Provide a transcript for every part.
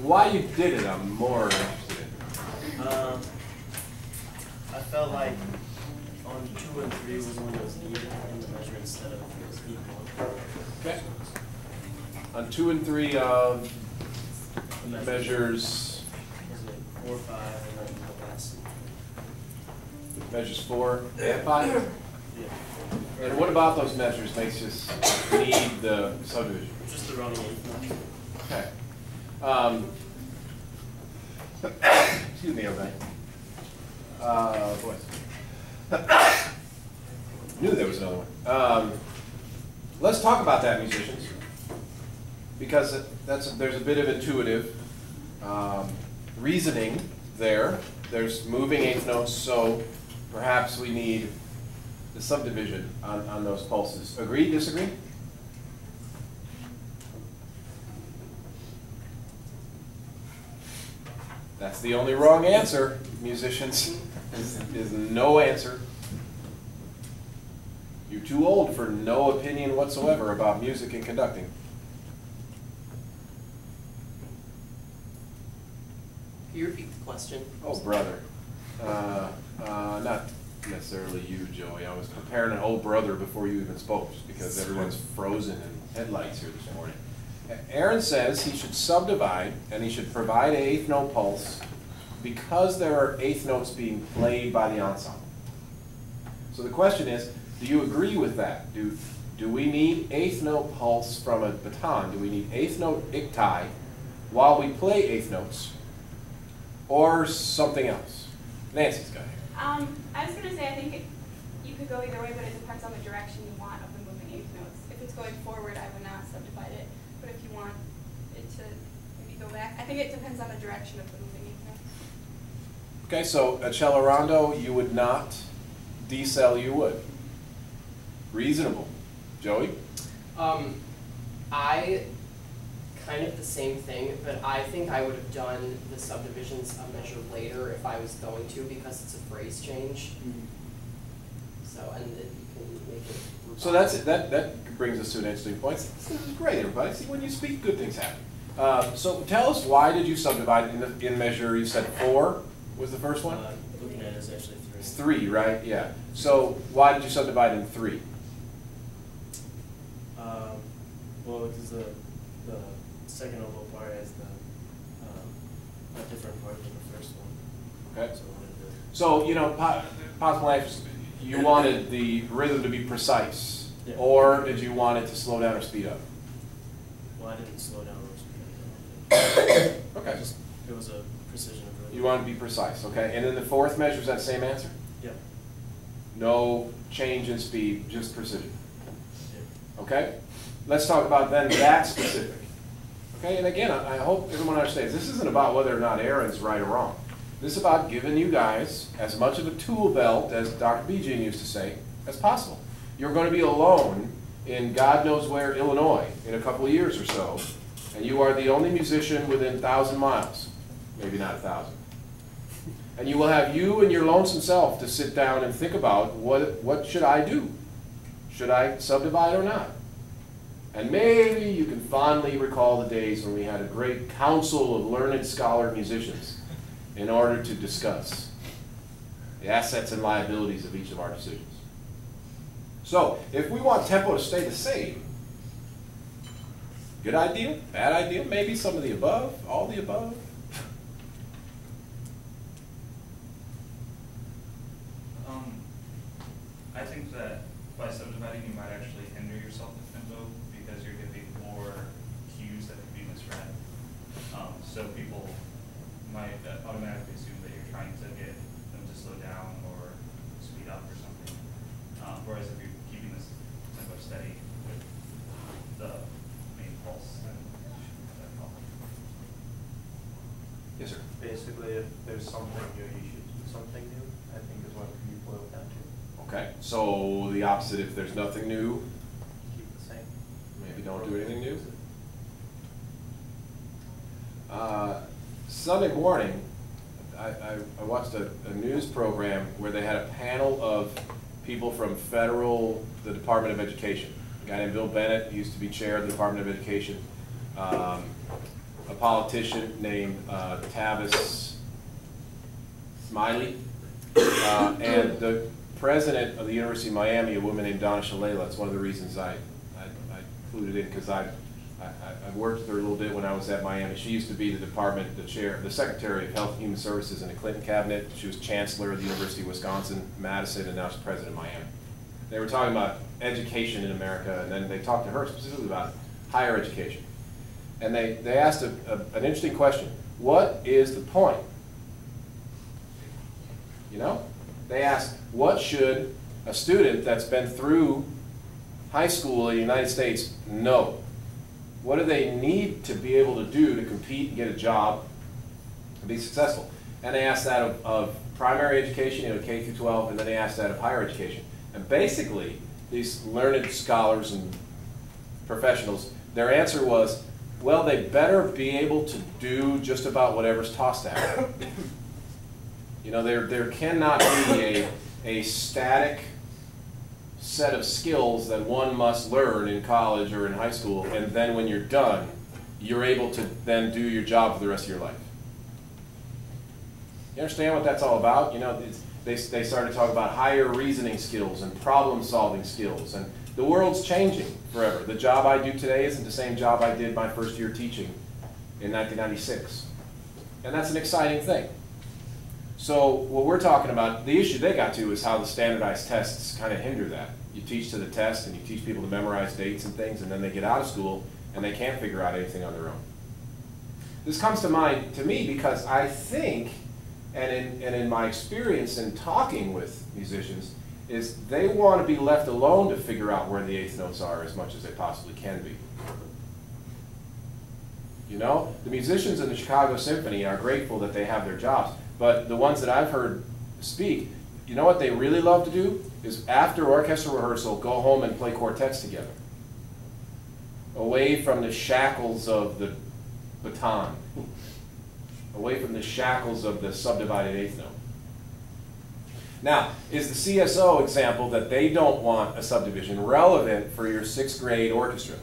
Why you did it, I'm more interested in. I felt like on 2 and 3 was when it was needed in the measure instead of it was equal. Okay. On 2 and 3 of The measures, was it 4, 5, and then the last? measures 4 and 5? Yeah. And what about those measures makes us need the subdivision? Just the running eighth measure. Okay. Excuse me, everybody. Boys. Knew there was another one. Let's talk about that, musicians, because there's a bit of intuitive reasoning there. There's moving eighth notes, so perhaps we need the subdivision on those pulses. Agree, disagree? That's the only wrong answer, musicians, is no answer. You're too old for no opinion whatsoever about music and conducting. Can you repeat the question? Oh, brother. Not necessarily you, Joey. I was preparing an old brother before you even spoke, just because everyone's frozen in headlights here this morning. Aaron says he should subdivide and he should provide an eighth note pulse because there are eighth notes being played by the ensemble. So the question is, do you agree with that? Do we need eighth note pulse from a baton? Do we need eighth note ictai while we play eighth notes? Or something else? Nancy's got it. I was going to say, I think you could go either way, but it depends on the direction you want of the moving eighth notes. If it's going forward, I would not subdivide it. But if you want it to maybe go back, I think it depends on the direction of the moving eighth notes. Okay, so accelerando you would not, decel you would. Reasonable. Joey? I kind of the same thing, but I think I would have done the subdivisions a measure later if I was going to, because it's a phrase change. So, and then you can make it. So that's it. That brings us to an interesting point. This is great, everybody. See, when you speak, good things happen. So tell us, why did you subdivide in measure? You said 4 was the first one? Looking at it, it's actually 3. It's 3, right? Yeah. So why did you subdivide in 3? Well, because the second oboe part has a different part than the first one. Okay. So I wanted to, So, you know, possible answers. You wanted the rhythm to be precise, yeah. or did you want it to slow down or speed up? well, I didn't slow down or speed up. Okay. It was a precision of rhythm. You want to be precise, okay? And then the fourth measure is that same answer? Yeah. No change in speed, just precision. Yeah. Okay? Let's talk about then that specific. Okay, and again, I hope everyone understands, this isn't about whether or not Aaron's right or wrong. This is about giving you guys as much of a tool belt, as Dr. BG used to say, as possible. You're going to be alone in God knows where, Illinois, in a couple of years or so, and you are the only musician within 1,000 miles. Maybe not 1,000. And you will have you and your lonesome self to sit down and think about, what should I do? Should I subdivide or not? And maybe you can fondly recall the days when we had a great council of learned scholar musicians in order to discuss the assets and liabilities of each of our decisions. So, if we want tempo to stay the same, good idea, bad idea, maybe some of the above, all the above. I think that by subdividing you might actually hinder yourself with tempo because you're giving more cues that could be misread. So people might automatically assume that you're trying to get them to slow down or speed up or something. Whereas if you're keeping this tempo steady with the main pulse, then that helps. Yes, sir. Basically, if there's something new, you should do something new, I think is what you boil down to. Okay, so the opposite, if there's nothing new, Keep the same. maybe don't do anything new. Sunday morning, I watched a news program where they had a panel of people from the Department of Education. A guy named Bill Bennett, he used to be chair of the Department of Education. A politician named Tavis Smiley, and the president of the University of Miami, a woman named Donna Shalala. That's one of the reasons I included it, because I've worked with her a little bit when I was at Miami. She used to be the secretary of Health and Human Services in the Clinton cabinet. She was chancellor of the University of Wisconsin-Madison, and now she's president of Miami. They were talking about education in America, and then they talked to her specifically about higher education. And they asked an interesting question. What is the point? You know? They asked, what should a student that's been through high school in the United States know? What do they need to be able to do to compete and get a job and be successful? And they asked that of primary education, K through 12, and then they asked that of higher education. And basically, these learned scholars and professionals, their answer was, well, they better be able to do just about whatever's tossed at them. You know, there cannot be a static set of skills that one must learn in college or in high school, and then when you're done, you're able to then do your job for the rest of your life. You understand what that's all about? You know, they started talking about higher reasoning skills and problem-solving skills, and the world's changing forever. The job I do today isn't the same job I did my first year teaching in 1996, and that's an exciting thing. So what we're talking about, the issue they got to is how the standardized tests kind of hinder that. You teach to the test and you teach people to memorize dates and things, and then they get out of school and they can't figure out anything on their own. This comes to mind to me because I think, and in my experience in talking with musicians, is they want to be left alone to figure out where the eighth notes are as much as they possibly can be. You know, the musicians in the Chicago Symphony are grateful that they have their jobs. But the ones that I've heard speak, you know what they really love to do? Is after orchestra rehearsal, go home and play quartets together. Away from the shackles of the baton. Away from the shackles of the subdivided eighth note. Now, is the CSO example that they don't want a subdivision relevant for your 6th grade orchestra?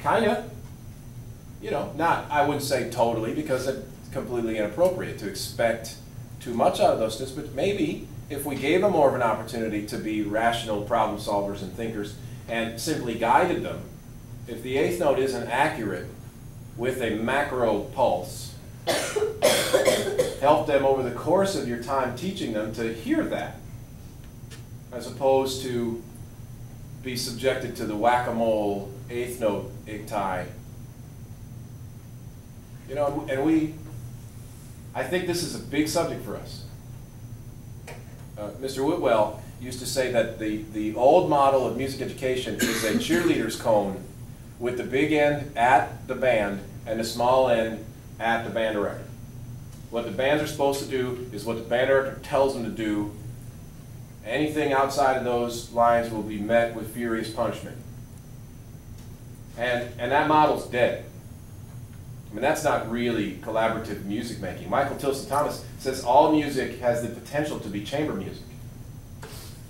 Kinda. You know, not, I wouldn't say totally, because it's completely inappropriate to expect too much out of those students, but maybe if we gave them more of an opportunity to be rational problem solvers and thinkers and simply guided them, if the eighth note isn't accurate with a macro pulse, help them over the course of your time teaching them to hear that, as opposed to be subjected to the whack-a-mole eighth note ig-tie. You know, and I think this is a big subject for us. Mr. Whitwell used to say that the old model of music education is a cheerleader's cone with the big end at the band and the small end at the band director. What the bands are supposed to do is what the band director tells them to do. Anything outside of those lines will be met with furious punishment. And that model's dead. I mean, that's not really collaborative music making. Michael Tilson Thomas says all music has the potential to be chamber music.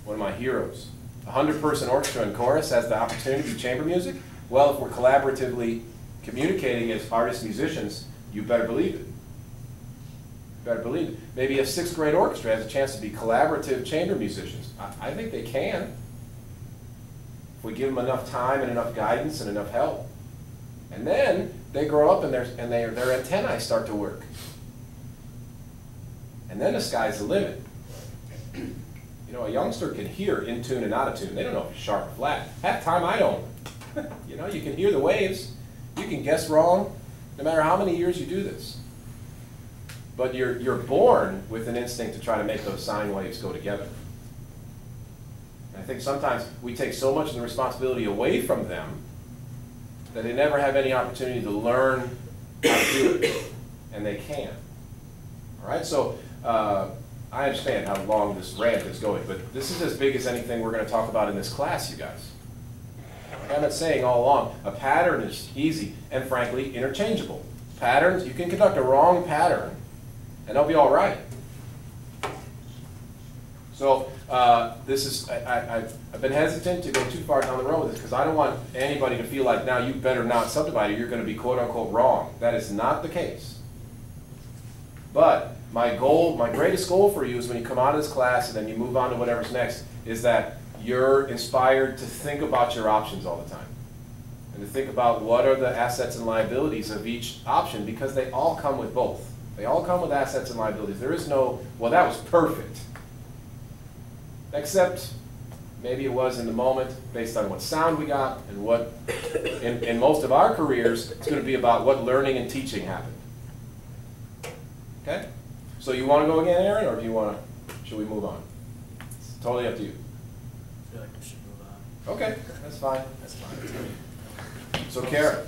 One of my heroes. A 100-person orchestra and chorus has the opportunity to be chamber music. Well, if we're collaboratively communicating as artists, musicians, you better believe it. You better believe it. Maybe a 6th grade orchestra has a chance to be collaborative chamber musicians. I think they can. If we give them enough time and enough guidance and enough help. And then they grow up and their antennae start to work. And then the sky's the limit. You know, a youngster can hear in tune and out of tune. They don't know if it's sharp or flat. Half the time I don't. You know, you can hear the waves. You can guess wrong no matter how many years you do this. But you're born with an instinct to try to make those sine waves go together. And I think sometimes we take so much of the responsibility away from them that they never have any opportunity to learn how to do it, and they can. All right, so I understand how long this rant is going, but this is as big as anything we're going to talk about in this class, you guys. Like I've been saying all along, a pattern is easy and, frankly, interchangeable. Patterns, you can conduct a wrong pattern, and they'll be all right. So this is, I've been hesitant to go too far down the road with this because I don't want anybody to feel like now you better not subdivide or you're going to be quote unquote wrong. That is not the case. But my goal, my greatest goal for you is when you come out of this class and then you move on to whatever's next, is that you're inspired to think about your options all the time. And to think about what are the assets and liabilities of each option, because they all come with both. They all come with assets and liabilities. There is no, well, that was perfect. Except maybe it was in the moment based on what sound we got and what, in most of our careers, it's going to be about what learning and teaching happened. Okay? So you want to go again, Aaron, or do you want to, should we move on? It's totally up to you. I feel like we should move on. Okay, that's fine. That's fine. So Kara.